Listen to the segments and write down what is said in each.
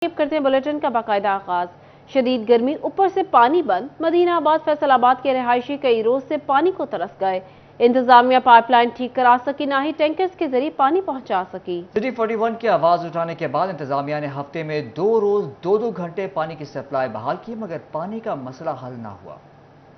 करते हैं बुलेटिन का बाकायदा आगाज। शदीद गर्मी, ऊपर से पानी बंद। मदीनाबाद फैसलाबाद के रहायशी कई रोज से पानी को तरस गए। इंतजामिया पाइपलाइन ठीक करा सकी, ना ही टैंकर्स के जरिए पानी पहुंचा सकी। सिटी 41 की आवाज उठाने के बाद इंतजामिया ने हफ्ते में 2 रोज 2-2 घंटे पानी की सप्लाई बहाल की, मगर पानी का मसला हल ना हुआ।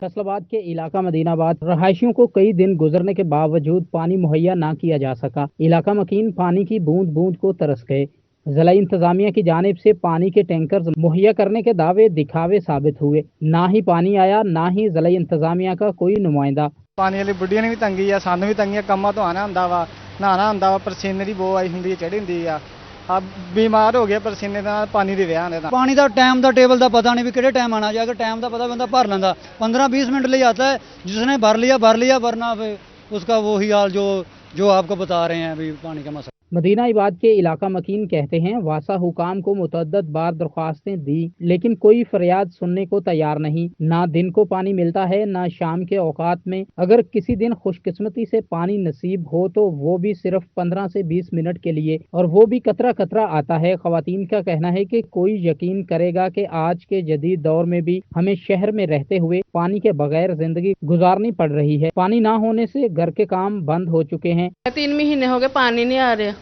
फैसलाबाद के इलाका मदीनाबाद रहायशियों को कई दिन गुजरने के बावजूद पानी मुहैया ना किया जा सका। इलाका मकीन पानी की बूंद बूंद को तरस गए। जिला इंतजामिया की जानिब से पानी के टैंकर मुहैया करने के दावे दिखावे साबित हुए। ना ही पानी आया, ना ही जिला इंतजामिया का कोई नुमाइंदा। पानी वाली बुढ़िया ने भी तंगी है, सानू भी तंगी है। कम्मा तो आना ਹੁੰਦਾ ਵਾ, ਨਹਾਣਾ ਹੁੰਦਾ ਵਾ, ਪਸੀਨੇ ਦੀ ਬੋ ਆਈ ਹੁੰਦੀ ਹੈ, ਚੜੀ ਹੁੰਦੀ ਆ। अब बीमार हो गया पसीने ਦਾ ਪਾਣੀ ਦੀ ਵਜ੍ਹਾ ਨਾਲ। ਪਾਣੀ ਦਾ ਟਾਈਮ ਦਾ ਟੇਬਲ ਦਾ ਪਤਾ ਨਹੀਂ ਵੀ ਕਿਹੜੇ ਟਾਈਮ ਆਣਾ ਜਾਏਗਾ। ਟਾਈਮ ਦਾ ਪਤਾ ਬੰਦਾ ਭਰ ਲੈਂਦਾ, 15-20 मिनट ले आता है। जिसने भर लिया वरना उसका वही हाल जो आपको बता रहे हैं अभी पानी का मसला। मदीनाबाद के इलाका मकीन कहते हैं, वासा हुकाम को मुतअद्दिद बार दरख्वास्तें दी, लेकिन कोई फरियाद सुनने को तैयार नहीं। ना दिन को पानी मिलता है, ना शाम के औकात में। अगर किसी दिन खुशकिस्मती से पानी नसीब हो तो वो भी सिर्फ 15 से 20 मिनट के लिए, और वो भी कतरा कतरा आता है। खवातीन का कहना है कि कोई यकीन करेगा कि आज के जदीद दौर में भी हमें शहर में रहते हुए पानी के बगैर जिंदगी गुजारनी पड़ रही है। पानी ना होने से घर के काम बंद हो चुके हैं। 3 ਮਹੀਨੇ ਹੋ ਗਏ ਪਾਣੀ ਨਹੀਂ ਆ ਰਿਹਾ।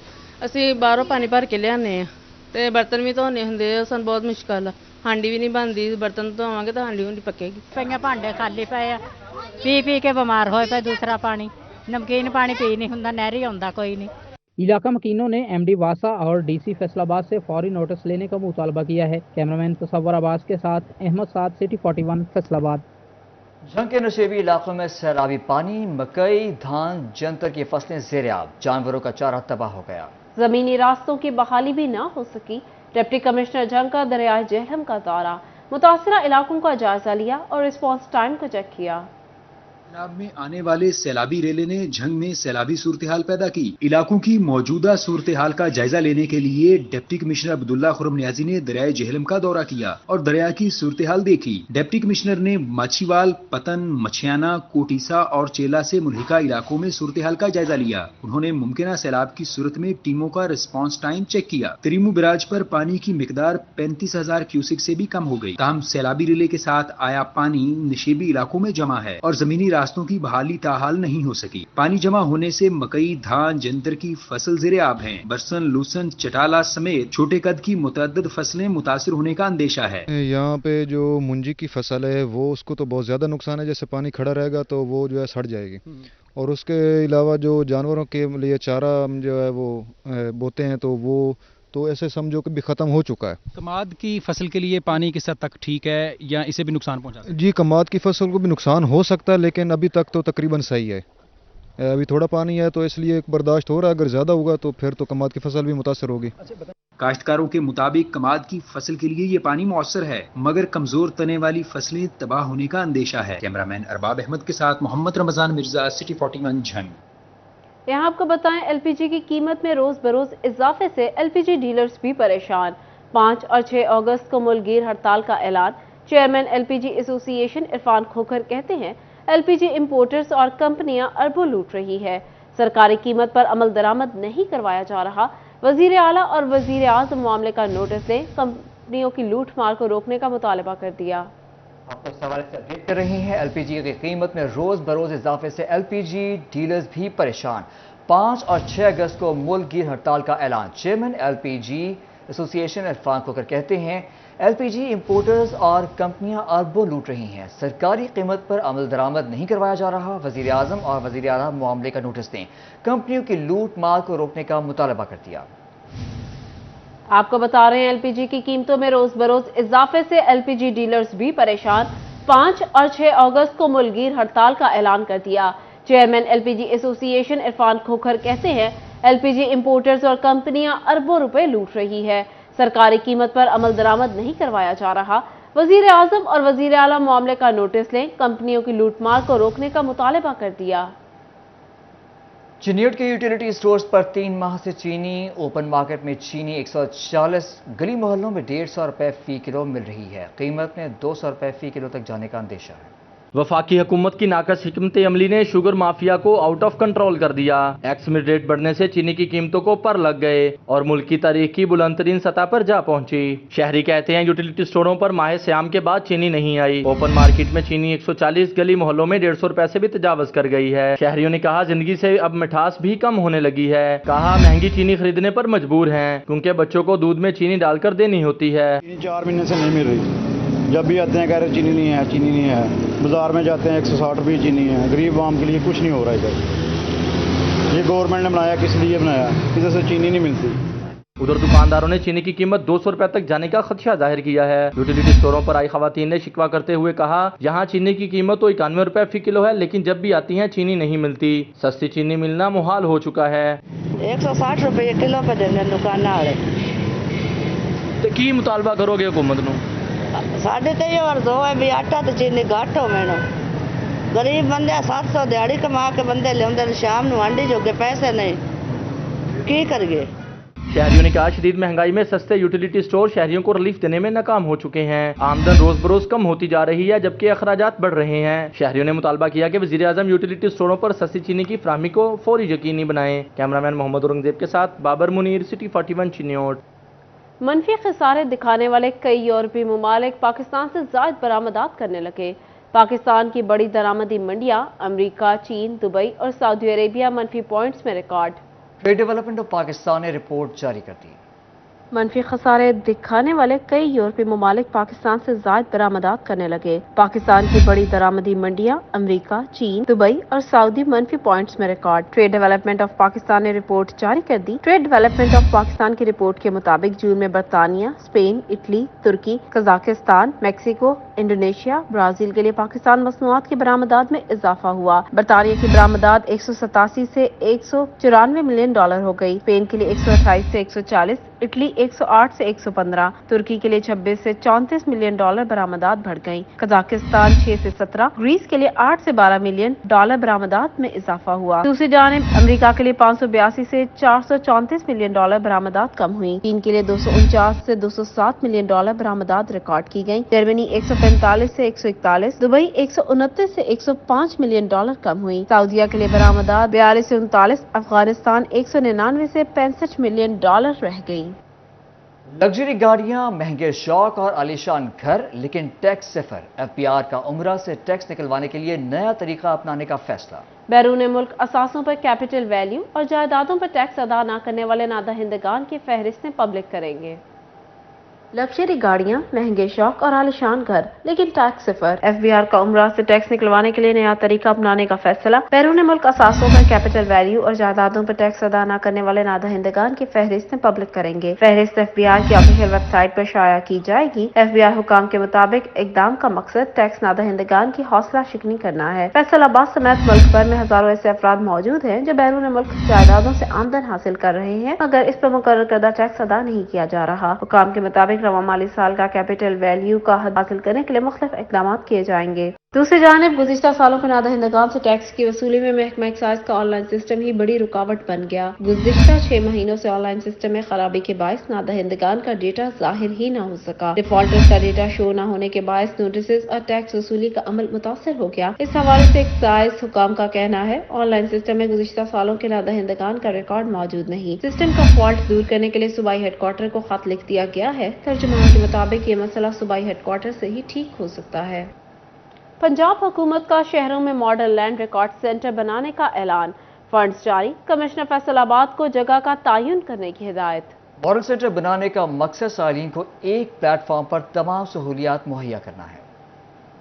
ਅਸੀਂ ਬਾਹਰੋਂ ਪਾਣੀ ਭਰ ਕੇ ਲਿਆਨੇ ਆ ਤੇ ਬਰਤਨ ਵੀ ਧੋਣੇ ਹੁੰਦੇ ਆ, ਸਾਨੂੰ ਬਹੁਤ ਮੁਸ਼ਕਲ ਆ। ਹਾਂਡੀ ਵੀ ਨਹੀਂ ਬਣਦੀ, ਬਰਤਨ ਧੋਵਾਂਗੇ ਤਾਂ ਹਾਂਡੀ ਹੁੰਦੀ ਪੱਕੇਗੀ। ਪਈਆਂ ਭਾਂਡੇ ਖਾਲੀ ਪਏ ਆ, ਪੀ ਕੇ ਬਿਮਾਰ ਹੋਏ ਪਏ। ਦੂਸਰਾ ਪਾਣੀ ਨਮਕੀਨ ਪਾਣੀ ਪੀ ਨਹੀਂ ਹੁੰਦਾ, ਨਹਿਰੀ ਆਉਂਦਾ ਕੋਈ नहीं। इलाका मकीनों ने MD वासा और DC फैसलाबाद से फौरी नोटिस लेने का मुतालबा किया है। कैमरामैन तसव्वुर अब्बास के साथ अहमद साद, सिटी 41 फैसलाबाद। जंग के नशेबी इलाकों में सैलाबी पानी, मकई, धान, जंतर की फसलें ज़ेर-ए-आब, जानवरों का चारा तबाह हो गया। जमीनी रास्तों की बहाली भी ना हो सकी। डिप्टी कमिश्नर जंग का दरियाए जेहलम का दौरा, मुतासरा इलाकों का जायजा लिया और रिस्पॉन्स टाइम को चेक किया। सैलाब में आने वाले सैलाबी रेले ने जंग में सैलाबी सूरत हाल पैदा की। इलाकों की मौजूदा सूरत हाल का जायजा लेने के लिए डिप्टी कमिश्नर अब्दुल्ला खुरम नियाजी ने दरियाए जेहलम का दौरा किया और दरिया की सूरत हाल देखी। डिप्टी कमिश्नर ने माछीवाल, पतन, मछियाना, कोटीसा और चेला से मुल्हिका इलाकों में सूरत हाल का जायजा लिया। उन्होंने मुमकिन सैलाब की सूरत में टीमों का रिस्पॉन्स टाइम चेक किया। तरीमू बिराज पर पानी की मिकदार 35,000 क्यूसिक से भी कम हो गई। ताहम सैलाबी रिले के साथ आया पानी नशेबी इलाकों में जमा है और जमीनी रास्तों की बहाली ताहाल नहीं हो सकी। पानी जमा होने से मकई, धान, जंतर की फसल ज़ेर-ए-आब हैं। बरसन, लूसन, चटाला समेत छोटे कद की मुतअद्दिद फसलें मुतासिर होने का अंदेशा है। यहाँ पे जो मुंजी की फसल है वो उसको तो बहुत ज्यादा नुकसान है। जैसे पानी खड़ा रहेगा तो वो जो है सड़ जाएगी, और उसके अलावा जो जानवरों के लिए चारा जो है वो बोते हैं तो ऐसे समझो कि भी ख़त्म हो चुका है। कमाद की फसल के लिए पानी किस हद तक ठीक है या इसे भी नुकसान पहुंचा सकता है? जी, कमाद की फसल को भी नुकसान हो सकता है, लेकिन अभी तक तो तकरीबन सही है। अभी थोड़ा पानी है तो इसलिए बर्दाश्त हो रहा है। अगर ज़्यादा होगा तो फिर तो कमाद की फसल भी मुतासर होगी। काश्तकारों के मुताबिक कमाद की फसल के लिए ये पानी मौसर है, मगर कमजोर तने वाली फसलें तबाह होने का अंदेशा है। कैमरामैन अरबाब अहमद के साथ मोहम्मद रमजान मिर्जा, सिटी 41 झंग। यहाँ आपको बताएं, LPG की कीमत में रोज बरोज इजाफे से LPG डीलर्स भी परेशान। 5 और 6 अगस्त को मुल्कगीर हड़ताल का ऐलान। Chairman LPG association Irfan Khokhar कहते हैं, LPG इंपोर्टर्स और कंपनियां अरबों लूट रही है। सरकारी कीमत पर अमल दरामद नहीं करवाया जा रहा। वजीर आला और वजीर आज़म मामले का नोटिस दें, कंपनियों की लूट मार को रोकने का मुतालबा कर दिया। आपको सवाल से अपडेट कर रही हैं। LPG की कीमत में रोज बरोज इजाफे से LPG डीलर्स भी परेशान। 5 और 6 अगस्त को मुल्कगीर हड़ताल का ऐलान। Chairman LPG association Irfan Khokhar कहते हैं, LPG इंपोर्टर्स और कंपनियां अरबों लूट रही हैं। सरकारी कीमत पर अमल दरामद नहीं करवाया जा रहा। वजीर आज़म और वजीर आला मामले का नोटिस दें, कंपनियों की लूट मार को रोकने का मुतालबा कर दिया। आपको बता रहे हैं, LPG की कीमतों में रोज बरोज इजाफे से LPG डीलर्स भी परेशान। 5 और 6 अगस्त को मुल्कगीर हड़ताल का ऐलान कर दिया। Chairman LPG association Irfan Khokhar कहते हैं, LPG इंपोर्टर्स और कंपनियां अरबों रुपए लूट रही है। सरकारी कीमत पर अमल दरामद नहीं करवाया जा रहा। वजीर आज़म और वजीर आला मामले का नोटिस लें, कंपनियों की लूटमार को रोकने का मुतालबा कर दिया। चिन्हियोट के यूटिलिटी स्टोर्स पर 3 माह से चीनी, ओपन मार्केट में चीनी 140, गली मोहल्लों में 150 रुपए फी किलो मिल रही है। कीमत में 200 रुपए फी किलो तक जाने का अंदेशा है। वफाकी हुकूमत की नाकस हिकमत अमली ने शुगर माफिया को आउट ऑफ कंट्रोल कर दिया। एक्समिट रेट बढ़ने से चीनी की कीमतों को पर लग गए और मुल्क की तारीख की बुलंदतरीन सतह पर जा पहुंची। शहरी कहते हैं यूटिलिटी स्टोरों पर माह सियाम के बाद चीनी नहीं आई। ओपन मार्केट में चीनी 140, गली मोहल्लों में 150 रुपए से भी तजावज कर गई है। शहरियों ने कहा जिंदगी से अब मिठास भी कम होने लगी है। कहा महंगी चीनी खरीदने पर मजबूर हैं क्योंकि बच्चों को दूध में चीनी डालकर देनी होती है। 4 महीने से नहीं मिल रही, जब भी आते हैं कह रहे चीनी नहीं है, चीनी नहीं है। बाजार में जाते हैं 160 रुपये चीनी है। गरीब आवाम के लिए कुछ नहीं हो रहा है इधर। ये गवर्नमेंट ने बनाया, किस लिए बनाया? इधर से चीनी नहीं मिलती। उधर दुकानदारों ने चीनी की कीमत 200 रुपए तक जाने का खदशा जाहिर किया है। यूटिलिटी स्टोरों पर आई खवातीन ने शिकवा करते हुए कहा यहाँ चीनी की कीमत तो 91 रुपए फी किलो है, लेकिन जब भी आती है चीनी नहीं मिलती। सस्ती चीनी मिलना मुहाल हो चुका है। 160 रुपये किलो पे देने दुकान वाले। तो की मुतालबा करोगे हुकूमत नूं? साढ़े ते और दो है भी आटा तो चीनी घट हो मैनो। गरीब बंदे 700 दिहाड़ी कमा के बंदे ले शाम ਨੂੰ आंडी जोगे पैसे नहीं, की करिए? शहरियों ने कहा शदीद महंगाई में सस्ते यूटिलिटी स्टोर शहरियों को रिलीफ देने में नाकाम हो चुके हैं। आमदन रोज बरोज कम होती जा रही है जबकि अखराजात बढ़ रहे हैं। शहरियों ने मुतालबा किया कि वज़ीर आज़म यूटिलिटी स्टोरों पर सस्ती चीनी की फराहमी को फौरी यकीनी बनाएं। कैमरामैन मोहम्मद औरंगजेब के साथ बाबर मुनीर, सिटी 41 चिन्योट। मनफी खसारे दिखाने वाले कई यूरोपीय ममालिक पाकिस्तान से ज़ायद बरामदात करने लगे। पाकिस्तान की बड़ी दरामदी मंडियां अमेरिका, चीन, दुबई और सऊदी अरेबिया मनफी पॉइंट्स में record. Trade development of Pakistan ने रिपोर्ट जारी कर दी। मनफी खसारे दिखाने वाले कई यूरोपीय ममालिक पाकिस्तान से ज़ायद बरामदात करने लगे। पाकिस्तान की बड़ी दरामदी मंडियां अमेरिका, चीन, दुबई और सऊदी मनफी पॉइंट्स में record. Trade development of Pakistan ने रिपोर्ट जारी कर दी। ट्रेड डेवलपमेंट ऑफ पाकिस्तान की रिपोर्ट के मुताबिक जून में बरतानिया, स्पेन, इटली, तुर्की, कजाकिस्तान, मैक्सिको, इंडोनेशिया, ब्राजील के लिए पाकिस्तान मसनूआत की बरामदात में इजाफा हुआ। बरतानिया की बरामदात 187 से 194 मिलियन डॉलर हो गई। स्पेन के लिए 128 से 140, इटली 108 से 115, तुर्की के लिए 26 से 34 मिलियन डॉलर बरामदात बढ़ गईं। कजाकिस्तान 6 से 17, ग्रीस के लिए 8 से 12 मिलियन डॉलर बरामदात में इजाफा हुआ। दूसरी जानिब अमेरिका के लिए 582 से 434 मिलियन डॉलर बरामदात कम हुई। चीन के लिए 249 से 207 मिलियन डॉलर बरामदात रिकॉर्ड की गयी। जर्मनी 145 से 141, दुबई 129 से 105 मिलियन डॉलर कम हुई। सऊदीया के लिए बरामदात 42 से 39, अफगानिस्तान 199 से 65 मिलियन डॉलर रह गयी। लग्जरी गाड़ियां, महंगे शौक और आलीशान घर, लेकिन टैक्स सिफर। एफबीआर का उम्रा से टैक्स निकलवाने के लिए नया तरीका अपनाने का फैसला। बैरून मुल्क असासों पर कैपिटल वैल्यू और जायदादों पर टैक्स अदा न करने वाले नादहिंदगान की फहरिस्तें पब्लिक करेंगे। लग्जरी गाड़ियां, महंगे शौक और आलिशान घर, लेकिन टैक्स सिफर। एफबीआर का उम्रा से टैक्स निकलवाने के लिए नया तरीका अपनाने का फैसला। बैरून मुल्क असासों पर कैपिटल वैल्यू और जायदादों पर टैक्स अदा न करने वाले नादहिंदगान की फहरिस्तें पब्लिक करेंगे। फहरिस्त एफबीआर की ऑफिशियल वेबसाइट पर शाया की जाएगी। एफबीआर हुकाम के मुताबिक इकदाम का मकसद टैक्स नादहिंदगान की हौसला शिकनी करना है। फैसलाबाद समेत मुल्क भर में हजारों ऐसे अफराद मौजूद हैं जो बैरून मुल्क जायदादों से आमदन हासिल कर रहे हैं, मगर इस पर मुकर्रर करदा टैक्स अदा नहीं किया जा रहा। हुकाम के मुताबिक रवा माली साल का कैपिटल वैल्यू का हद हासिल करने के लिए मुख्तलिफ इकदाम किए जाएंगे। दूसरी जानिब गुज़िश्ता सालों के नादहिंदगान से टैक्स की वसूली में महकमा एक्साइज का ऑनलाइन सिस्टम ही बड़ी रुकावट बन गया। गुज़िश्ता 6 महीनों से ऑनलाइन सिस्टम में खराबी के बायस नादहिंदगान का डेटा जाहिर ही न हो सका। डिफॉल्टर्स का डेटा शो न होने के बायस नोटिस और टैक्स वसूली का अमल मुतासर हो गया। इस हवाले से एक्साइज हुकाम का कहना है ऑनलाइन सिस्टम में गुज़िश्ता सालों के नादहिंदगान का रिकॉर्ड मौजूद नहीं। सिस्टम का फॉल्ट दूर करने के लिए सूबाई हेडक्वार्टर को खत लिख दिया गया है। तर्जुमान के मुताबिक ये मसला सूबाई हेडक्वार्टर से ही ठीक हो सकता है। पंजाब हुकूमत का शहरों में मॉडल लैंड रिकॉर्ड सेंटर बनाने का ऐलान। फंड्स जारी। कमिश्नर फैसलाबाद को जगह का तयन करने की हिदायत। मॉडल सेंटर बनाने का मकसद सालीन को एक प्लेटफॉर्म पर तमाम सहूलियात मुहैया करना है।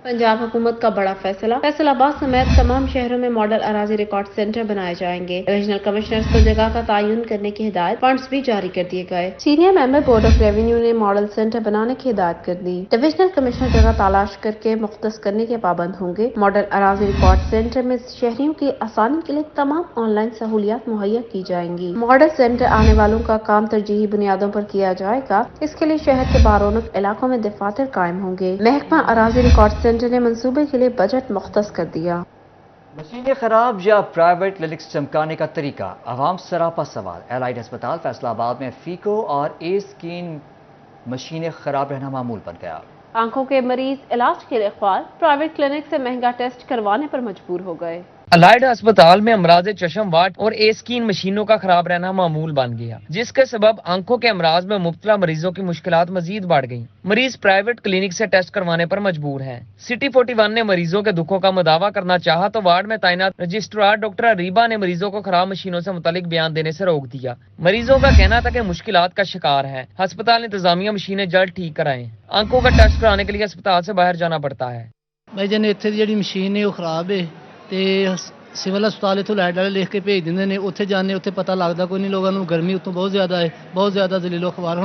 पंजाब हुकूमत का बड़ा फैसला। फैसलाबाद समेत तमाम शहरों में मॉडल अराजी रिकॉर्ड सेंटर बनाए जाएंगे। डिविजनल कमिश्नर्स को जगह का तयन करने की हिदायत। फंड्स भी जारी कर दिए गए। Senior member board of revenue ने मॉडल सेंटर बनाने की हिदायत कर दी। डिविजनल कमिश्नर जगह तलाश करके मुख्तस करने के पाबंद होंगे। मॉडल अराजी रिकॉर्ड सेंटर में शहरियों की आसानी के लिए तमाम ऑनलाइन सहूलियात मुहैया की जाएंगी। मॉडल सेंटर आने वालों का काम तरजीही बुनियादों पर किया जाएगा। इसके लिए शहर के बारोनक इलाकों में दफातर कायम होंगे। महकमा अराजी रिकॉर्ड सेंटर ने मंसूबे के लिए बजट मुख्तस कर दिया। मशीनें खराब या प्राइवेट क्लिनिक्स चमकाने का तरीका अवाम सरापा सवाल। एलाइड अस्पताल फैसलाबाद में फीको और ए स्किन मशीनें खराब रहना मामूल बन गया। आंखों के मरीज इलाज के लिए ख्वार प्राइवेट क्लिनिक से महंगा टेस्ट करवाने पर मजबूर हो गए। अलाइड अस्पताल में अमराज चशम वाट और ए स्कीन मशीनों का खराब रहना मामूल बन गया, जिसके सबब आंखों के अमराज में मुब्तला मरीजों की मुश्किलात मजीद बढ़ गईं। मरीज प्राइवेट क्लिनिक से टेस्ट करवाने पर मजबूर हैं। सिटी 41 ने मरीजों के दुखों का मुदावा करना चाहा तो वार्ड में तैनात रजिस्ट्रार डॉक्टर अरीबा ने मरीजों को खराब मशीनों से मुतालिक बयान देने से रोक दिया। मरीजों का कहना था कि मुश्किलात का शिकार है। अस्पताल इंतजामिया मशीनें जल्द ठीक कराएं। आंखों का टेस्ट कराने के लिए अस्पताल से बाहर जाना पड़ता है। भाई जन इत्थे दी जिहड़ी मशीन है वो खराब है ते सिविल अस्पताल इत्थों लाइट वाले लिख के भेज दिंदे ने, उत्थे जाने उत्थे पता लगदा कोई नहीं। लोगों को गर्मी उत्तों बहुत ज़्यादा है, बहुत ज़्यादा दलीलो अखबार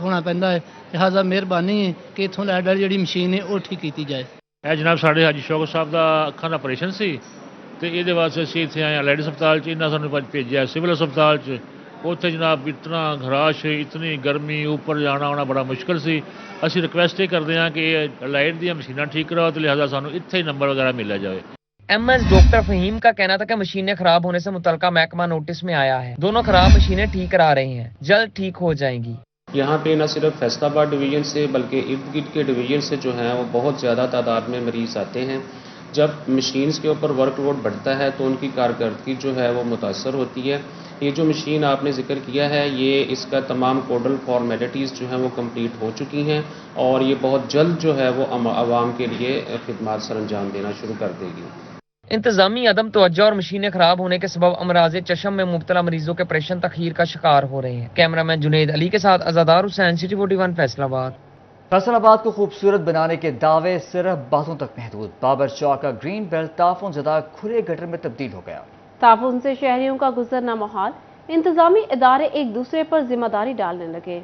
होना पैंदा है। लिहाजा मेहरबानी है कि इत्थों लाइट वाली जिहड़ी मशीन है वो ठीक की जाए। जनाब साढ़े हाजी शौकत साहब का अखां दा ऑपरेशन सी ते इहदे वास्ते असीं इत्थे आए लाइट अस्पताल च, इन्हां सानूं भेजिया सिविल अस्पताल च। उत्थे जनाब इतना घराश, इतनी गर्मी, ऊपर जाना आना बड़ा मुश्किल सी। असीं रिक्वेस्ट ये करते हैं कि लाइट दी मशीनां ठीक कराओ तो लिहाजा सानूं इत्थे ही नंबर वगैरह मिल जाए। MS डॉक्टर फहीम का कहना था कि मशीनें खराब होने से मुतलका महकमा नोटिस में आया है। दोनों खराब मशीनें ठीक करा रहे हैं, जल्द ठीक हो जाएंगी। यहाँ पे न सिर्फ फैसलाबाद डिवीज़न से बल्कि इर्द गिर्द के डिवीज़न से जो हैं वो बहुत ज़्यादा तादाद में मरीज़ आते हैं। जब मशीन्स के ऊपर वर्कलोड बढ़ता है तो उनकी कारकर्दगी जो है वो मुतासर होती है। ये जो मशीन आपने जिक्र किया है, ये इसका तमाम कोडल फॉर्मेलिटीज़ जो हैं वो कंप्लीट हो चुकी हैं और ये बहुत जल्द जो है वो आवाम के लिए खिदमत सर अंजाम देना शुरू कर देगी। इंतजामी अदम तवज्जो और मशीनें खराब होने के सबब अमराज चशम में मुब्तला मरीजों के ऑपरेशन तखीर का शिकार हो रहे हैं। कैमरामैन जुनेद अली के साथ अज़ादार हुसैन, सिटी 41 फैसलाबाद। फैसलाबाद को खूबसूरत बनाने के दावे सिर्फ बातों तक महदूद। बाबर चौक का ग्रीन बेल्ट ताफुन ज़दा खुले गटर में तब्दील हो गया। ताफुन से शहरियों का गुजरना मुहाल, इंतजामी इदारे एक दूसरे पर जिम्मेदारी डालने लगे।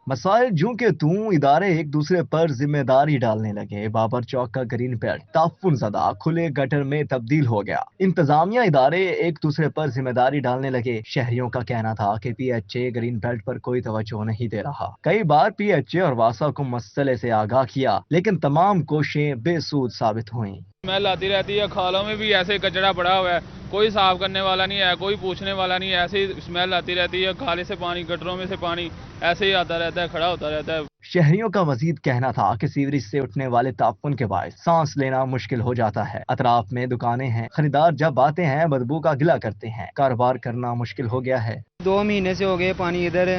मसाइल जूं के तूं इदारे एक दूसरे पर जिम्मेदारी डालने लगे। बाबर चौक का ग्रीन बेल्ट ताफुन ज़दा खुले गटर में तब्दील हो गया। इंतजामिया इदारे एक दूसरे पर जिम्मेदारी डालने लगे। शहरियों का कहना था कि PHA ग्रीन बेल्ट पर कोई तवज्जो नहीं दे रहा। कई बार PHA और वासा को मसले से आगाह किया, लेकिन तमाम कोशिशें बेसूद साबित हुई। स्मेल आती रहती है, खालों में भी ऐसे कचरा पड़ा हुआ है, कोई साफ करने वाला नहीं है, कोई पूछने वाला नहीं है, ऐसे ही स्मेल आती रहती है। खाले से पानी, गटरों में से पानी ऐसे ही आता रहता है, खड़ा होता रहता है। शहरियों का मजीद कहना था कि सीवरेज से उठने वाले ताफुन के बायस सांस लेना मुश्किल हो जाता है। अतराफ में दुकानें हैं, खरीदार जब आते हैं बदबू का गिला करते हैं। कारोबार करना मुश्किल हो गया है। 2 महीने से हो गए पानी इधर,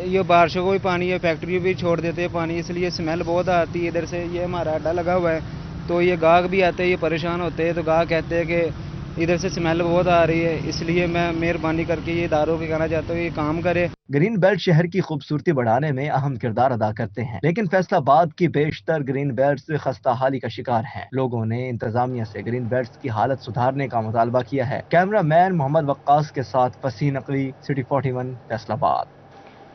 ये बारिशों को भी पानी है, फैक्ट्री भी छोड़ देते हैं पानी, इसलिए स्मेल बहुत आती है इधर से। ये हमारा अड्डा लगा हुआ है तो ये गाहक भी आते हैं, ये परेशान होते हैं, तो गाहक कहते हैं कि इधर से स्मेल बहुत आ रही है। इसलिए मैं मेहरबानी करके ये इदारों को कहना चाहता हूँ ये काम करे। ग्रीन बेल्ट शहर की खूबसूरती बढ़ाने में अहम किरदार अदा करते हैं, लेकिन फैसलाबाद की बेशतर ग्रीन बेल्ट से खस्ता हाली का शिकार हैं। लोगों ने इंतजामिया से ग्रीन बेल्ट की हालत सुधारने का मुतालबा किया है। कैमरामैन मोहम्मद वक्कास के साथ फसीह नकवी, सिटी 41 फैसलाबाद।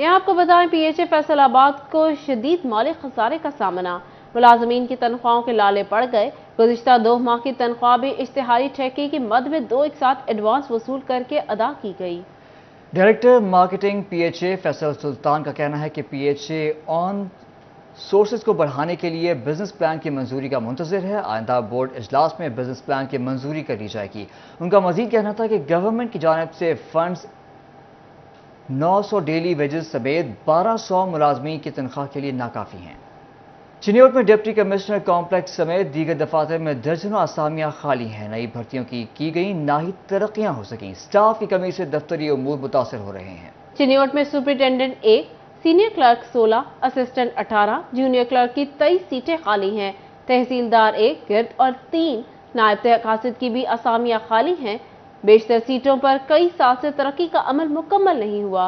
यहाँ आपको बताएं PHA फैसलाबाद को शदीद माली खसारे का सामना। मुलाजमीन की तनख्वाहों के लाले पड़ गए। गुज़िश्ता 2 माह की तनख्वाह भी इश्तिहारी ठेके की मद में 2 एक साथ एडवांस वसूल करके अदा की गई। डायरेक्टर मार्केटिंग PHA फैसल सुल्तान का कहना है कि PHA ऑन सोर्सेज को बढ़ाने के लिए बिजनेस प्लान की मंजूरी का मुंतज़िर है। आइंदा बोर्ड इजलास में बिजनेस प्लान की मंजूरी कर ली जाएगी। उनका मजीद कहना था कि गवर्नमेंट की जानिब से फंड्स 900 डेली वेजेस समेत 1200 मुलाजमीन की तनख्वाह के लिए नाकाफी हैं। चिन्योट में डिप्टी कमिश्नर कॉम्प्लेक्स समेत दीगर दफातर में दर्जनों आसामियां खाली हैं। नई भर्तियों की गई ना ही तरक्कियां हो सकी। स्टाफ की कमी से दफ्तरी उमूर मुतासर हो रहे हैं। चिन्योट में superintendent 1, senior clerk 16, assistant 18, junior clerk की 23 सीटें खाली हैं। तहसीलदार 1, गिर्द और 3 नायब तहकासिद की भी आसामियां खाली हैं। बेशतर सीटों पर कई साल से तरक्की का अमल मुकम्मल नहीं हुआ।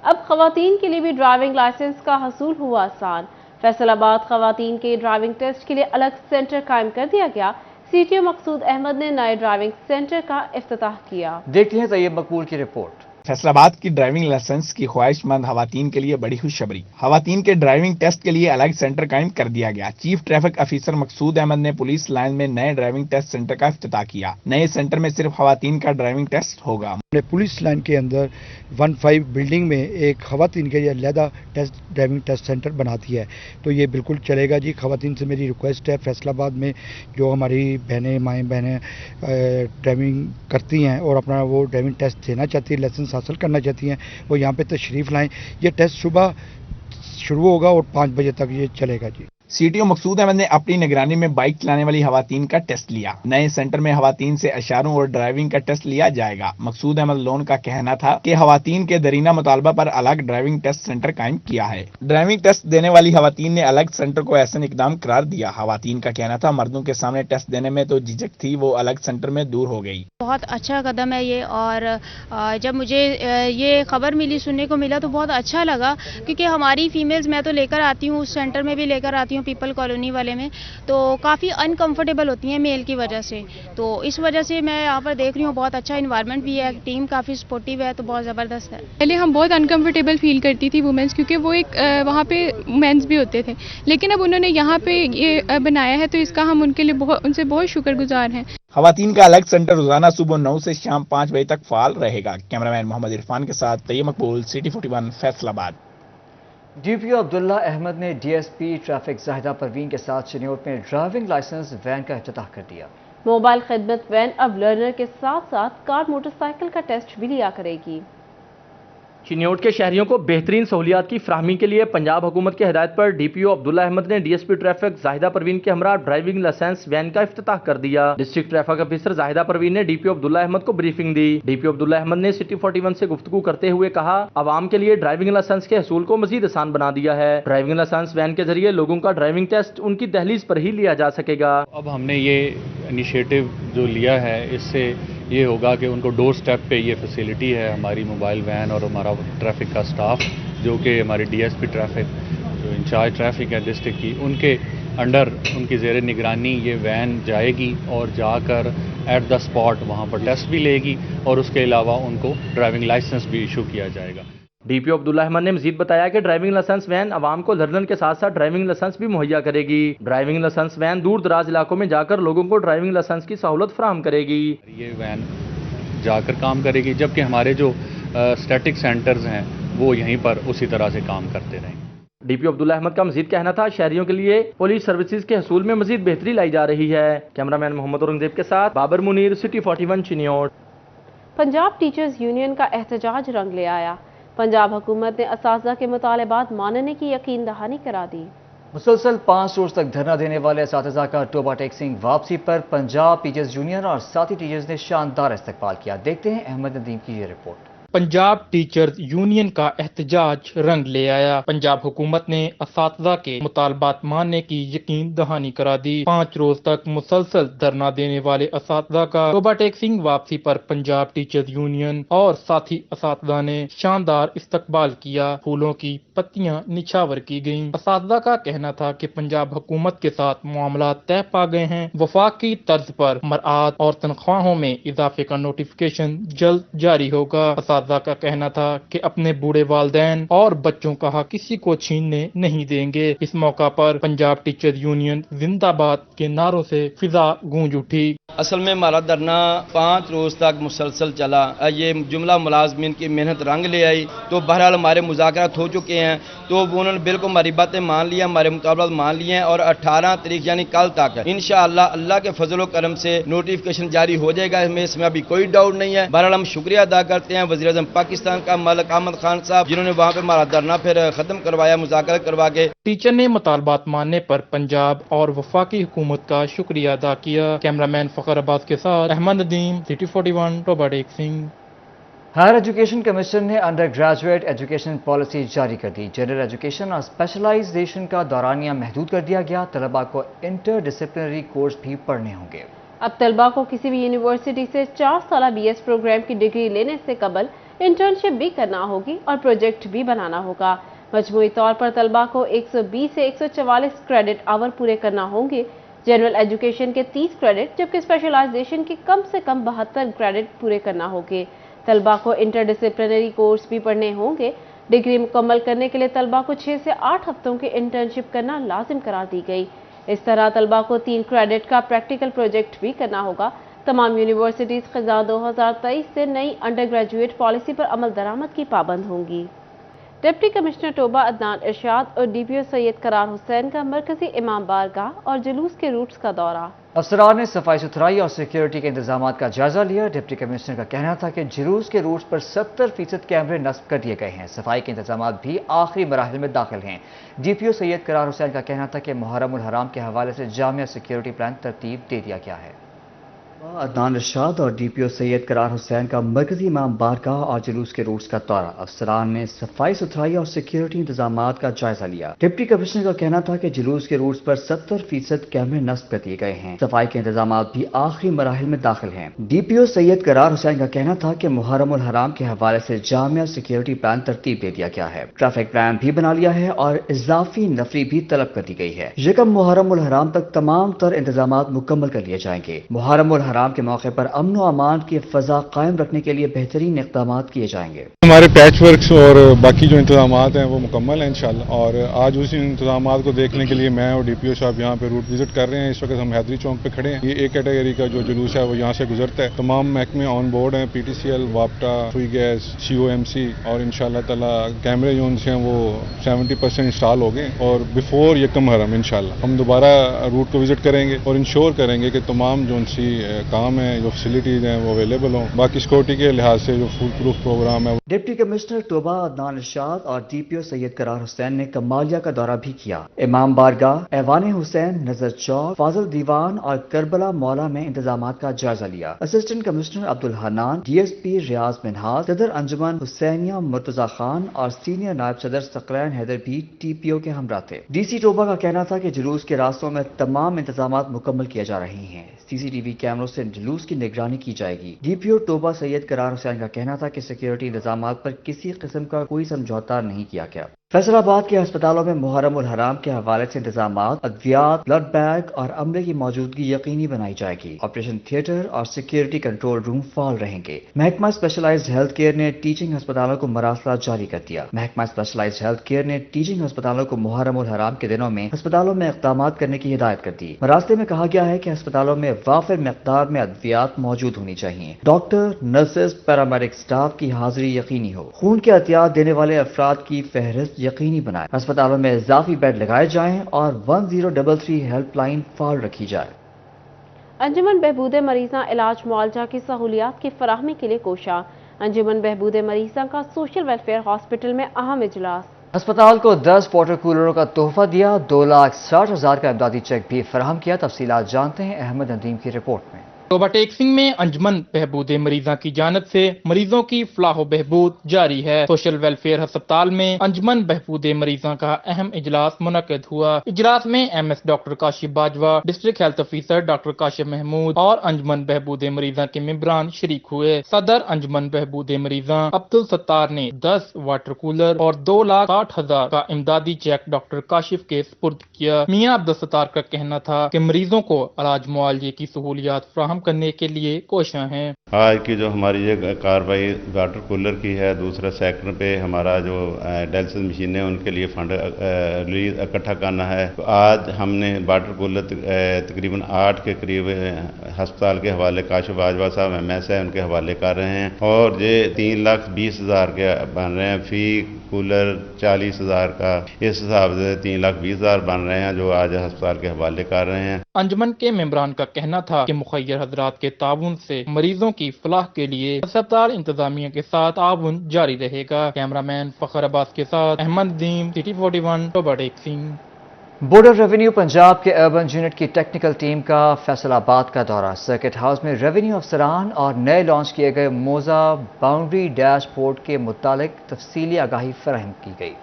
अब खवातीन के लिए भी ड्राइविंग लाइसेंस का हसूल हुआ आसान। फैसलाबाद खवातीन के ड्राइविंग टेस्ट के लिए अलग सेंटर कायम कर दिया गया। CTO मकसूद अहमद ने नए ड्राइविंग सेंटर का इफ्तिताह किया। देखते हैं तैयब मकबूल की रिपोर्ट। फैसलाबाद की ड्राइविंग लाइसेंस की ख्वाहिशमंद खवातीन के लिए बड़ी खुशखबरी। खवातीन के ड्राइविंग टेस्ट के लिए अलग सेंटर कायम कर दिया गया। चीफ ट्रैफिक ऑफिसर मकसूद अहमद ने पुलिस लाइन में नए ड्राइविंग टेस्ट सेंटर का इफ्तिताह किया। नए सेंटर में सिर्फ खवातीन का ड्राइविंग टेस्ट होगा। हमने पुलिस लाइन के अंदर 15 बिल्डिंग में एक खवातीन के लिए अलहदा ड्राइविंग टेस्ट सेंटर बना दिया है, तो ये बिल्कुल चलेगा जी। खवातीन से मेरी रिक्वेस्ट है, फैसलाबाद में जो हमारी बहनें माएँ बहनें ड्राइविंग करती हैं और अपना वो ड्राइविंग टेस्ट देना चाहती है, लाइसेंस हासिल करना चाहती हैं, वो यहाँ पे तशरीफ़ लाएँ। ये टेस्ट सुबह शुरू होगा और 5 बजे तक ये चलेगा जी। सीटीओ मकसूद अहमद ने अपनी निगरानी में बाइक चलाने वाली खवातीन का टेस्ट लिया। नए सेंटर में खवातीन से इशारों और ड्राइविंग का टेस्ट लिया जाएगा। मकसूद अहमद लोन का कहना था कि खवातीन के दरीना मुतालबा पर अलग ड्राइविंग टेस्ट सेंटर कायम किया है। ड्राइविंग टेस्ट देने वाली खवातीन ने अलग सेंटर को ऐसा इकदाम करार दिया। खवातीन का कहना था मर्दों के सामने टेस्ट देने में तो झिझक थी, वो अलग सेंटर में दूर हो गई। बहुत अच्छा कदम है ये, और जब मुझे ये खबर मिली, सुनने को मिला तो बहुत अच्छा लगा, क्योंकि हमारी फीमेल्स मैं तो लेकर आती हूँ, उस सेंटर में भी लेकर आती हूँ पीपल कॉलोनी वाले में, तो काफ़ी अनकंफर्टेबल होती हैं मेल की वजह से। तो इस वजह से मैं यहाँ पर देख रही हूँ बहुत अच्छा इन्वायरमेंट भी है, टीम काफ़ी सपोर्टिव है, तो बहुत ज़बरदस्त है। पहले हम बहुत अनकंफर्टेबल फील करती थी वुमेन्स, क्योंकि वो एक वहाँ पे मेंस भी होते थे, लेकिन अब उन्होंने यहाँ पे ये बनाया है, तो इसका हम उनके लिए उनसे बहुत शुक्रगुजार हैं। खवातीन का अलग सेंटर रोजाना सुबह 9 से शाम 5 बजे तक फाल रहेगा। कैमरामैन मोहम्मद इरफान के साथ तैयब मकबूल, सिटी 41 फैसलाबाद। डीपीओ अब्दुल्ला अहमद ने डीएसपी ट्रैफिक जाहिदा परवीन के साथ चिन्योट में ड्राइविंग लाइसेंस वैन का इफ्तिताह कर दिया। मोबाइल खिदमत वैन अब लर्नर के साथ साथ कार मोटरसाइकिल का टेस्ट भी लिया करेगी। चिन्योट के शहरियों को बेहतरीन सहूलियात की फराहमी के लिए पंजाब हुकूमत की हिदायत पर डीपीओ अब्दुल्ला अहमद ने डीएसपी ट्रैफिक जाहिदा परवीन के हमरा ड्राइविंग लाइसेंस वैन का इफ्तिताह कर दिया। District traffic officer Zahida Parveen ने डीपीओ अब्दुल्ला अहमद को ब्रीफिंग दी। डीपीओ अब्दुल्ला अहमद ने सिटी 41 से गुफ्तगू करते हुए कहा, आवाम के लिए ड्राइविंग लाइसेंस के हसूल को मजीद आसान बना दिया है। ड्राइविंग लाइसेंस वैन के जरिए लोगों का ड्राइविंग टेस्ट उनकी दहलीज पर ही लिया जा सकेगा। अब हमने ये इनिशिएटिव जो लिया है, इससे ये होगा कि उनको डोर स्टेप पे ये फैसिलिटी है। हमारी मोबाइल वैन और हमारा ट्रैफिक का स्टाफ, जो कि हमारी डीएसपी ट्रैफिक जो इंचार्ज ट्रैफिक है डिस्ट्रिक्ट की, उनके अंडर उनकी ज़ेर निगरानी ये वैन जाएगी और जाकर एट द स्पॉट वहाँ पर टेस्ट भी लेगी और उसके अलावा उनको ड्राइविंग लाइसेंस भी इशू किया जाएगा। डीपीओ अब्दुल्ला अहमद ने मजीद बताया कि ड्राइविंग लाइसेंस वैन आवाम को लर्नर के साथ साथ ड्राइविंग लाइसेंस भी मुहैया करेगी। ड्राइविंग लाइसेंस वैन दूर दराज इलाकों में जाकर लोगों को ड्राइविंग लाइसेंस की सहूलत फराहम करेगी। ये वैन जाकर काम करेगी, जबकि हमारे जो स्टैटिक सेंटर्स हैं वो यहीं पर उसी तरह से काम करते रहेंगे। डीपीओ अब्दुल्ला अहमद का मजीद कहना था, शहरियों के लिए पुलिस सर्विसेज के हसूल में मजीद बेहतरी लाई जा रही है। कैमरामैन मोहम्मद औरंगजेब के साथ Babar Munir, city 41 Chiniot. Punjab teachers union का एहतजाज रंग ले आया। पंजाब हुकूमत ने असातिज़ा के मुतालबात मानने की यकीन दहानी करा दी। मुसलसल 5 रोज तक धरना देने वाले असातिज़ा का टोबा टैक्सिंग वापसी पर पंजाब टीचर्स यूनियन और साथी टीचर्स ने शानदार इस्तकबाल किया। देखते हैं अहमद नदीम की ये रिपोर्ट। पंजाब टीचर्स यूनियन का एहतजाज रंग ले आया। पंजाब हुकूमत ने असातिज़ा के मुतालबात मानने की यकीन दहानी करा दी। 5 रोज तक मुसलसल धरना देने वाले असातिज़ा का टोबा टैक्सिंग वापसी पर पंजाब टीचर्स यूनियन और साथी असातिज़ा ने शानदार इस्तकबाल किया। फूलों की पत्तियां निछावर की गयीं। असातिज़ा का कहना था कि पंजाब हुकूमत के साथ मामला तय पा गए हैं। वफाकी तर्ज पर मराद और तनख्वाहों में इजाफे का नोटिफिकेशन जल्द जारी होगा। असातिज़ा का कहना था कि अपने बूढ़े वालिदैन और बच्चों का हक किसी को छीनने नहीं देंगे। इस मौका पर पंजाब टीचर यूनियन जिंदाबाद के नारों से फिजा गूंज उठी। असल में हमारा धरना 5 रोज तक मुसलसल चला। ये जुमला मुलाजमीन की मेहनत रंग ले आई। तो बहरहाल हमारे मुज़ाकरात हो चुके हैं, तो उन्होंने बिल्कुल हमारी बातें मान लिया, हमारे मुताबिक मान लिए हैं और 18 तारीख यानी कल तक इंशाअल्लाह अल्लाह के फजल करम से नोटिफिकेशन जारी हो जाएगा। इसमें अभी कोई डाउट नहीं है। बहरहाल हम शुक्रिया अदा करते हैं वज़ीर आज़म पाकिस्तान का मलिक अहमद खान साहब, जिन्होंने वहाँ पे हमारा धरना फिर खत्म करवाया, मुज़ाकरा करवा के। टीचर ने मुतालबात मानने पर पंजाब और वफाकी हुकूमत का शुक्रिया अदा किया। कैमरामैन फखर अब्बास के साथ Ahmad Nadeem, city 41 Toba Tek Singh. Higher education commission ने अंडर ग्रेजुएट एजुकेशन पॉलिसी जारी कर दी। जनरल एजुकेशन और स्पेशलाइजेशन का दौरानिया महदूद कर दिया गया। तलबा को इंटर डिसिप्लिनरी कोर्स भी पढ़ने होंगे। अब तलबा को किसी भी यूनिवर्सिटी से 4 साल BS प्रोग्राम की डिग्री लेने से कबल इंटर्नशिप भी करना होगी और प्रोजेक्ट भी बनाना होगा। मजमूई तौर पर तलबा को 120 से 144 क्रेडिट आवर पूरे करना होंगे। जनरल एजुकेशन के 30 क्रेडिट जबकि स्पेशलाइजेशन के कम से कम 72 क्रेडिट पूरे करना होंगे। तलबा को इंटरडिसिप्लिनरी कोर्स भी पढ़ने होंगे। डिग्री मुकम्मल करने के लिए तलबा को 6 से 8 हफ्तों की इंटर्नशिप करना लाजिम करार दी गई। इस तरह तलबा को 3 क्रेडिट का प्रैक्टिकल प्रोजेक्ट भी करना होगा। तमाम यूनिवर्सिटीज खिज़ा 2023 से नई अंडर ग्रेजुएट पॉलिसी पर अमल दरामद की पाबंद होंगी। डिप्टी कमिश्नर टोबा अदनान इरशाद और डीपीओ सैयद करार हुसैन का मरकजी इमाम बारगाह और जुलूस के रूट्स का दौरा। अफसरान ने सफाई सुथराई और सिक्योरिटी के इंतजाम का जायजा लिया। डिप्टी कमिश्नर का कहना था कि जुलूस के रूट्स पर 70% कैमरे नस्ब कर दिए गए हैं। सफाई के इंतजाम भी आखिरी मराहिल में दाखिल हैं। डीपीओ सैयद करार हुसैन का कहना था कि मुहर्रम उल हराम के हवाले से जामिया सिक्योरिटी प्लान तरतीब दे दिया गया है। अदनान इरशाद और डीपीओ सैयद करार हुसैन का मरकजी इमाम बारगाह और जुलूस के रूट्स का दौरा। अफसरान ने सफाई सुथराई और सिक्योरिटी इंतजाम का जायजा लिया। डिप्टी कमिश्नर का कहना था कि जुलूस के रूट्स पर 70% कैमरे नस्ब कर दिए गए हैं। सफाई के इंतजाम भी आखिरी मराहिल में दाखिल हैं। डीपीओ सैयद करार हुसैन का कहना था कि मुहर्रम उल हराम के हवाले से जामिया सिक्योरिटी प्लान तरतीब दे दिया गया है। ट्रैफिक प्लान भी बना लिया है और इजाफी नफरी भी तलब कर दी गई है। यकम मुहर्रम उल हराम तक तमाम तर इंतजाम मुकम्मल कर लिए जाएंगे। मुहर्रम उल हराम के मौके पर अमन व अमान की फजा कायम रखने के लिए बेहतरीन इक़दाम किए जाएंगे। हमारे पैच वर्क्स और बाकी जो इंतजाम हैं वो मुकम्मल हैं इंशाल्लाह। और आज उसी इंतजाम को देखने के लिए मैं और डीपीओ साहब यहाँ पे रूट विजिट कर रहे हैं। इस वक्त हम हैदरी चौक पे खड़े हैं। ये एक कैटेगरी का जो जुलूस है वो यहाँ से गुजरता है। तमाम महकमे ऑन बोर्ड हैं, PTCL, वापटा, सुई गैस, COMC और इंशाल्लाह ताला कैमरे जो हैं वो 70% इंस्टॉल हो गए और बिफोर यकम हरम इंशाल्लाह हम दोबारा रूट को विजिट करेंगे और इंश्योर करेंगे कि तमाम जो काम है, जो फैसिलिटीज हैं वो अवेलेबल हों। बाकी सिक्योरिटी के लिहाज से जो फुल प्रूफ प्रोग्राम है। डिप्टी कमिश्नर टोबा अदनान इरशाद और डीपीओ सैयद करार हुसैन ने कमालिया का दौरा भी किया। इमाम बारगाह, ऐवान हुसैन, नजर चौक, फाजल दीवान और करबला मौला में इंतजाम का जायजा लिया। Assistant commissioner Abdul Hannan, DSP रियाज मिनहाज, सदर अंजुमन हुसैनिया मुर्तजा खान और सीनियर नायब सदर सकलैन हैदर भी TPO के हमरा थे। DC टोबा का कहना था कि जुलूस के रास्तों में तमाम इंतजाम मुकम्मल किए जा रहे हैं। CCTV कैमरों से जुलूस की निगरानी की जाएगी। DPO टोबा सैयद करार हुसैन का कहना था कि सिक्योरिटी इंतजाम पर किसी किस्म का कोई समझौता नहीं किया गया। फैसलाबाद के अस्पतालों में मुहर्रम उल हराम के हवाले से इंतजाम, अद्वियात, ब्लड बैग और अमले की मौजूदगी यकीनी बनाई जाएगी। ऑपरेशन थिएटर और सिक्योरिटी कंट्रोल रूम फाल रहेंगे। महकमा स्पेशलाइज्ड हेल्थ केयर ने टीचिंग अस्पतालों को मरासला जारी कर दिया। महकमा स्पेशलाइज्ड हेल्थ केयर ने टीचिंग अस्पतालों को मुहर्रम उल हराम के दिनों में अस्पतालों में इक़दाम करने की हिदायत कर दी। मरासले में कहा गया है कि अस्पतालों में वाफिर मिक़दार में अद्वियात मौजूद होनी चाहिए। डॉक्टर, नर्सेज, पैरामेडिक स्टाफ की हाजिरी यकीनी हो। खून के अतियात देने वाले अफराद की फहरिस्त यकीनी बनाए। अस्पतालों में इजाफी बेड लगाए जाएं और 1033 हेल्पलाइन फाल रखी जाए। अंजुमन बहबूदे मरीज़ा इलाज मुआवजा की सहूलियात की फराहमी के लिए कोशा। अंजुमन बहबूदे मरीज़ा का सोशल वेलफेयर हॉस्पिटल में अहम इजलास। अस्पताल को 10 वाटर कूलरों का तोहफा दिया। 2,60,000 का इमदादी चेक भी फराहम किया। तफसीलात जानते हैं अहमद नदीम की रिपोर्ट में। टोबा टेक्सिंग में अंजुमन बहबूदे मरीजा की जानिब से मरीजों की फलाह बहबूद जारी है। सोशल वेलफेयर अस्पताल में अंजुमन बहबूदे मरीजा का अहम इजलास मुनक्किद हुआ। इजलास में MS doctor Kashif Bajwa, district health officer doctor Kashif Mahmood और अंजुमन बहबूदे मरीजा के मेंबरान शरीक हुए। सदर अंजुमन बहबूदे मरीजा अब्दुल सत्तार ने 10 वाटर कूलर और 2,60,000 का इमदादी चेक डॉक्टर काशिफ के सुपुर्द किया। मियां अब्दुल सत्तार का कहना था कि मरीजों को इलाज मुआवजे की सहूलियात फराहम करने के लिए कोशिश हैं। आज की जो हमारी ये कार्रवाई वाटर कूलर की है, दूसरा सेक्टर पे हमारा जो डायलिसिस मशीन है उनके लिए फंड रिलीज इकट्ठा करना है। तो आज हमने वाटर कूलर तकरीबन 8 के करीब अस्पताल के हवाले काशिफ बाजवा साहब MS है उनके हवाले कर रहे हैं और ये 3,20,000 के बन रहे हैं। फी कूलर 40,000 का, इस हिसाब से 3,20,000 बन रहे हैं जो आज अस्पताल के हवाले कर रहे हैं। अंजुमन के मेंबरान का कहना था कि मुखय्यर हजरात के ताउन से मरीजों की फलाह के लिए अस्पताल इंतजामिया के साथ ताउन जारी रहेगा। कैमरामैन फखर अब्बास के साथ Ahmad Nadeem, city 41, Toba Tek Singh. Board of revenue Punjab के अर्बन यूनिट की टेक्निकल टीम का फैसलाबाद का दौरा। सर्किट हाउस में रेवेन्यू अफसरान और नए लॉन्च किए गए मोजा बाउंड्री डैशबोर्ड के मुतालिक तफसीली आगाही फराहम की गई।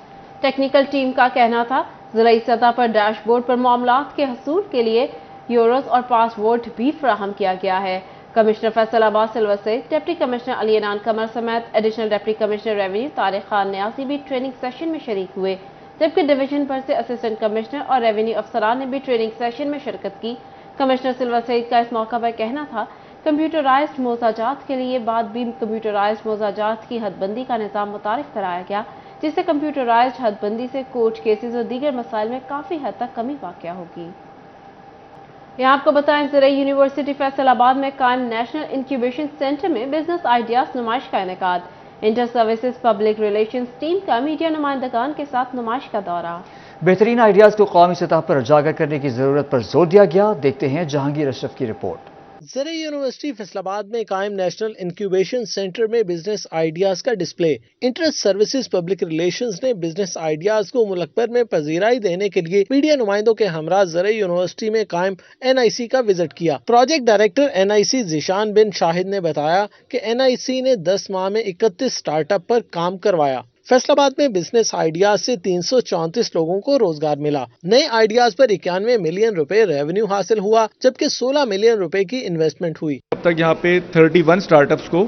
टेक्निकल टीम का कहना था ज़िलाई सतह पर डैशबोर्ड पर मामलात के हसूल के लिए यूरोस और पासवर्ड भी फराहम किया गया है। कमिश्नर फैसलाबाद सिल्वर से डिप्टी कमिश्नर अली अनान कमर समेत additional deputy commissioner revenue Tariq Khan न्यासी भी ट्रेनिंग सेशन में शरीक हुए, जबकि डिवीजन पर से असिस्टेंट कमिश्नर और रेवेन्यू अफसरान ने भी ट्रेनिंग सेशन में शिरकत की। कमिश्नर सिल्वर सईद का इस मौका पर कहना था कंप्यूटराइज्ड मोजाजात के लिए बाद भी कंप्यूटराइज्ड मोजाजात की हदबंदी का निज़ाम मुतारिफ कराया गया, जिससे कंप्यूटराइज्ड हदबंदी से कोर्ट केसेस और दीगर मसाइल में काफ़ी हद तक कमी वाक़या होगी। यहाँ आपको बताएं ज़राई यूनिवर्सिटी फैसलाबाद में कायम नेशनल इंक्यूबेशन सेंटर में बिजनेस आइडियाज नुमाइश का इनेकाद। Inter services public relations team का मीडिया नुमाइंदगान के साथ नुमाइश का दौरा। बेहतरीन आइडियाज़ को कौमी सतह पर उजागर करने की ज़रूरत पर जोर दिया गया। देखते हैं जहांगीर अशरफ की रिपोर्ट। ज़रई यूनिवर्सिटी फैसलाबाद में कायम नेशनल इंक्यूबेशन सेंटर में बिजनेस आइडियाज का display. Inter services public relations ने बिजनेस आइडियाज को मुल्क भर में पजीराई देने के लिए मीडिया नुमाइंदों के हमरा ज़रई यूनिवर्सिटी में कायम NIC का विजिट किया। प्रोजेक्ट डायरेक्टर NIC ज़ीशान बिन शाहिद ने बताया कि NIC ने 10 माह में 31 स्टार्टअप पर काम करवाया। फैसलाबाद में बिजनेस आइडियाज से 334 लोगों को रोजगार मिला। नए आइडियाज पर 91 मिलियन रुपए रेवेन्यू हासिल हुआ, जबकि 16 मिलियन रुपए की इन्वेस्टमेंट हुई। अब तक यहाँ पे 31 स्टार्टअप्स को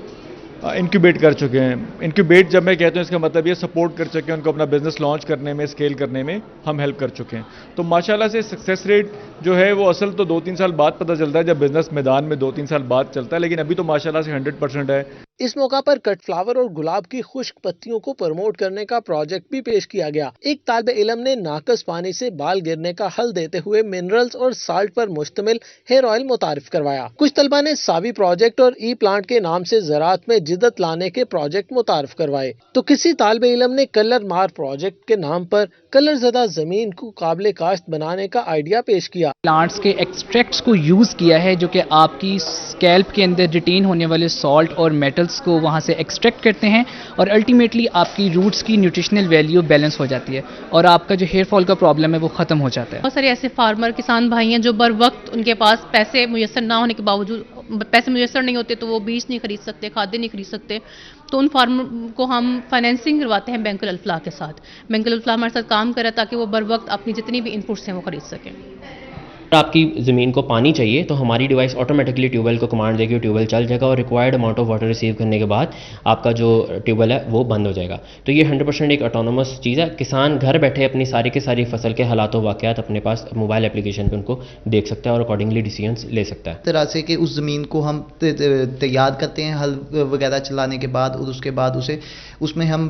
इंक्यूबेट कर चुके हैं। इंक्यूबेट जब मैं कहता हूँ इसका मतलब ये सपोर्ट कर चुके हैं, उनको अपना बिजनेस लॉन्च करने में, स्केल करने में हम हेल्प कर चुके हैं। तो माशाल्लाह से सक्सेस रेट जो है वो असल तो 2-3 साल बाद पता चलता है, जब बिजनेस मैदान में 2-3 साल बाद चलता है, लेकिन अभी तो माशाल्लाह से 100% है। इस मौका पर कट फ्लावर और गुलाब की खुश्क पत्तियों को प्रमोट करने का प्रोजेक्ट भी पेश किया गया। एक तालिब इल्म ने नाकस पानी से बाल गिरने का हल देते हुए मिनरल्स और साल्ट पर मुश्तमिल हेयर ऑयल मुतारिफ करवाया। कुछ तलबा ने सावी प्रोजेक्ट और ई प्लांट के नाम से ज़राअत में जिद्दत लाने के प्रोजेक्ट मुतारिफ करवाए, तो किसी तालिब इल्म ने कलर मार प्रोजेक्ट के नाम पर कलर ज़दा जमीन को काबिल काश्त बनाने का आइडिया पेश किया। प्लांट्स के एक्सट्रैक्ट्स को यूज किया है, जो कि आपकी स्कैल्प के अंदर रिटेन होने वाले सॉल्ट और मेटल्स को वहां से एक्सट्रैक्ट करते हैं और अल्टीमेटली आपकी रूट्स की न्यूट्रिशनल वैल्यू बैलेंस हो जाती है और आपका जो हेयर फॉल का प्रॉब्लम है वो खत्म हो जाता है। बहुत सारे ऐसे फार्मर किसान भाई हैं जो बर वक्त उनके पास पैसे मुयस्सर ना होने के बावजूद, पैसे मुयस्सर नहीं होते तो वो बीज नहीं खरीद सकते, खाद्य नहीं खरीद सकते, तो उन फार्मर को हम फाइनेंसिंग करवाते हैं बैंक अल फलाह के साथ। बैंक अल फलाह हमारे साथ काम करे ताकि वो बर वक्त अपनी जितनी भी इनपुट्स हैं वो खरीद सकें। आपकी ज़मीन को पानी चाहिए तो हमारी डिवाइस ऑटोमेटिकली ट्यूबवेल को कमांड देगी, ट्यूबवेल चल जाएगा और required amount of water receive करने के बाद आपका जो ट्यूबवेल है वो बंद हो जाएगा। तो ये 100% एक ऑटोनोमस चीज़ है। किसान घर बैठे अपनी सारी की सारी फसल के हालात व वाक़यात अपने पास मोबाइल एप्लीकेशन पे उनको देख सकता है और अकॉर्डिंगली डिसीजंस ले सकता है। तरह से कि उस ज़मीन को हम तैयार करते हैं हल वगैरह चलाने के बाद, और उसके बाद उसमें हम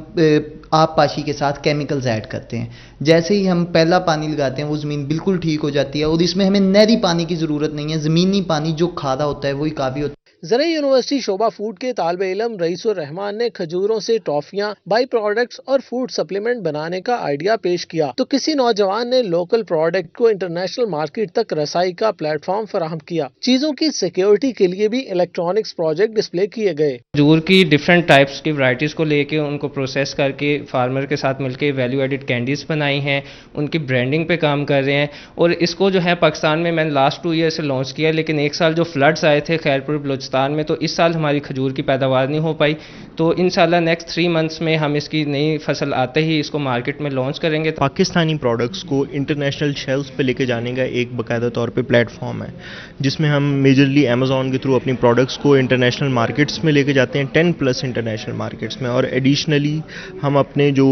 आप पाशी के साथ केमिकल्स ऐड करते हैं। जैसे ही हम पहला पानी लगाते हैं वो ज़मीन बिल्कुल ठीक हो जाती है और इसमें हमें नहरी पानी की ज़रूरत नहीं है, ज़मीनी पानी जो खारा होता है वही काफ़ी होता है। ज़रई यूनिवर्सिटी शोबा फूड के तालिब इल्म रईसुर रहमान ने खजूरों से टॉफियां, बाई प्रोडक्ट्स और फूड सप्लीमेंट बनाने का आइडिया पेश किया, तो किसी नौजवान ने लोकल प्रोडक्ट को इंटरनेशनल मार्केट तक रसाई का प्लेटफॉर्म फराहम किया। चीजों की सिक्योरिटी के लिए भी इलेक्ट्रॉनिक्स प्रोजेक्ट डिस्प्ले किए गए। खजूर की डिफरेंट टाइप्स की वैरायटीज़ को लेके उनको प्रोसेस करके फार्मर के साथ मिलकर वैल्यू एडिड कैंडीज़ बनाई हैं, उनकी ब्रांडिंग पे काम कर रहे हैं। और इसको जो है पाकिस्तान में मैंने लास्ट 2 ईयर से लॉन्च किया, लेकिन एक साल जो फ्लड्स आए थे खैरपुर बलूचिस्तान में, तो इस साल हमारी खजूर की पैदावार नहीं हो पाई। तो इंशाल्लाह नेक्स्ट 3 मंथ्स में हम इसकी नई फसल आते ही इसको मार्केट में लॉन्च करेंगे। पाकिस्तानी प्रोडक्ट्स को इंटरनेशनल शेल्फ्स पे लेके जाने का एक बाकायदा तौर पे प्लेटफॉर्म है, जिसमें हम मेजरली अमेज़ॉन के थ्रू अपनी प्रोडक्ट्स को इंटरनेशनल मार्केट्स में लेके जाते हैं, 10+ इंटरनेशनल मार्केट्स में, और एडिशनली हम अपने जो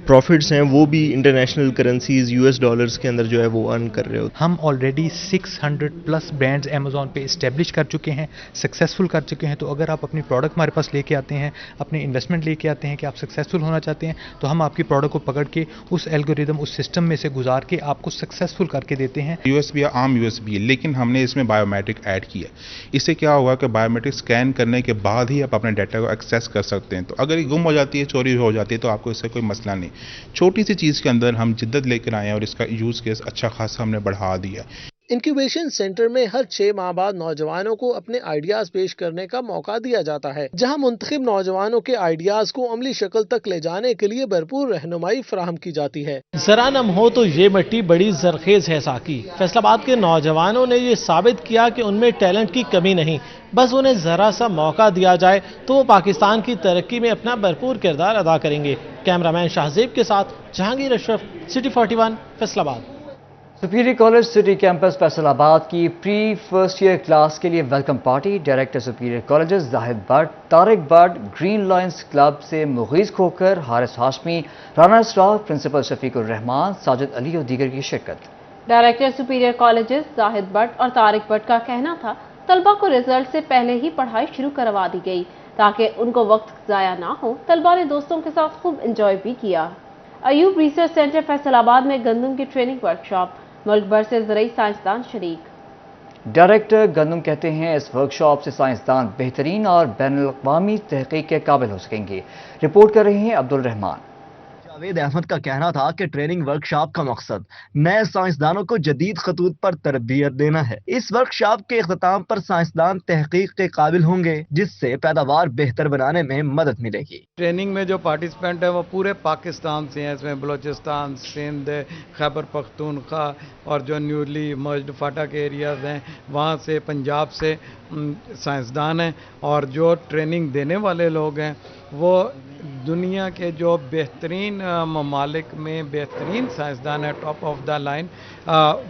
प्रॉफिट्स हैं वो भी इंटरनेशनल करेंसीज US डॉलर्स के अंदर जो है वो अर्न कर रहे हो। हम ऑलरेडी 600+ ब्रांड्स अमेज़ॉन पे इस्टेब्लिश कर चुके हैं, सक्सेसफुल कर चुके हैं। तो अगर आप अपनी प्रोडक्ट हमारे पास लेके आते हैं, अपनी इन्वेस्टमेंट लेके आते हैं कि आप सक्सेसफुल होना चाहते हैं, तो हम आपकी प्रोडक्ट को पकड़ के उस एल्गोरिदम, उस सिस्टम में से गुजार के आपको सक्सेसफुल करके देते हैं। USB या आम USB है, लेकिन हमने इसमें बायोमेट्रिक ऐड किया। इससे क्या होगा कि बायोमेट्रिक स्कैन करने के बाद ही आप अपने डाटा को एक्सेस कर सकते हैं। तो अगर ये गुम हो जाती है, चोरी हो जाती है, तो आपको इससे कोई मसला नहीं। छोटी सी चीज़ के अंदर हम जिद्दत लेकर आए हैं और इसका यूज़ केस अच्छा खासा हमने बढ़ा दिया। इंक्यूबेशन सेंटर में हर 6 माह बाद नौजवानों को अपने आइडियाज पेश करने का मौका दिया जाता है, जहां मुंतखब नौजवानों के आइडियाज को अमली शक्ल तक ले जाने के लिए भरपूर रहनुमाई फराहम की जाती है। जरा नम हो तो ये मिट्टी बड़ी जरखेज है साकी। फैसलाबाद के नौजवानों ने ये साबित किया कि उनमें टैलेंट की कमी नहीं, बस उन्हें जरा सा मौका दिया जाए तो वो पाकिस्तान की तरक्की में अपना भरपूर किरदार अदा करेंगे। कैमरामैन शाहजेब के साथ Jahangir Ashraf, city 41, Faisalabad. Superior college city campus Faisalabad की प्री फर्स्ट ईयर क्लास के लिए welcome party. Director superior colleges Zahid Bhatt, Tariq Bhatt, green Lions club से मुगीज खोकर, हारिस हाशमी, राना स्टाफ, प्रिंसिपल शफीकुर रहमान, साजिद अली और दीगर की शिरकत। Director superior colleges Zahid Bhatt और तारिक भट्ट का कहना था तलबा को रिजल्ट से पहले ही पढ़ाई शुरू करवा दी गई ताकि उनको वक्त ज़ाया ना हो। तलबा ने दोस्तों के साथ खूब इंजॉय भी किया। अयूब रिसर्च सेंटर फैसलाबाद में गंदम की ट्रेनिंग वर्कशॉप, मुल्क भर से ज़रई साइंसदान शरीक। ڈائریکٹر گندم کہتے ہیں اس ورکشاپ سے سائنسدان بہترین اور بین الاقوامی تحقیق کے قابل ہو سکیں گے. رپورٹ کر رہے ہیں عبدالرحمان. جاوید احمد کا کہنا تھا کہ ٹریننگ ورکشاپ کا مقصد نئے سائنسدانوں کو جدید خطوط پر تربیت دینا ہے. اس ورکشاپ کے اختتام پر سائنسدان تحقیق کے قابل ہوں گے جس سے پیداوار بہتر بنانے میں مدد ملے گی. ٹریننگ میں جو پارٹیسپینٹ ہیں وہ پورے پاکستان سے ہیں. اس میں بلوچستان، سندھ، خیبر پختونخوا اور جو نیولی مرجڈ فاٹا کے ایریاز ہیں وہاں سے، پنجاب سے سائنسدان ہیں. اور جو ٹریننگ دینے والے لوگ ہیں وہ دنیا کے جو بہترین ممالک میں بہترین سائنسدان ہیں، ٹاپ آف دا لائن،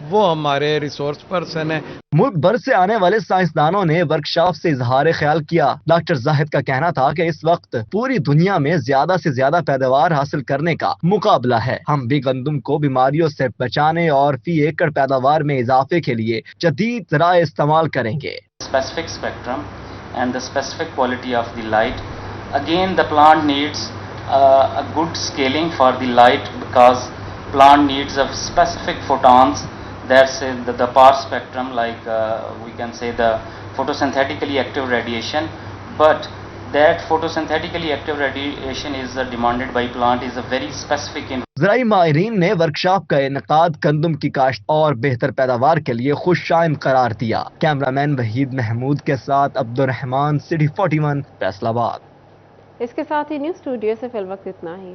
وہ ہمارے ریسورس پرسن ہیں. ملک بھر سے آنے والے سائنسدانوں نے ورکشاپ سے اظہار خیال کیا. ڈاکٹر زاہد کا کہنا تھا کہ اس وقت پوری دنیا میں زیادہ سے زیادہ پیداوار حاصل کرنے کا مقابلہ ہے. ہم بھی گندم کو بیماریوں سے بچانے اور فی ایکڑ پیداوار میں اضافے کے لیے جدید ذرائع استعمال کریں گے. Specific spectrum and the specific quality of the light. Again, the plant needs a good scaling for the light because plant needs of specific photons. That's the power spectrum, like we can say the photosynthetically active radiation. But that photosynthetically active radiation is demanded by plant is a very specific. زرعی ماہرین نے workshop کا انعقاد گندم کی کاشت اور بہتر پیداوار کے لیے خوشائن قرار دیا. کیمرامین وحید محمود کے ساتھ عبدالرحمان، سٹی 41، فیصل آباد. اس کے ساتھ ہی نیوز اسٹوڈیو سے فی الوقت اتنا ہی.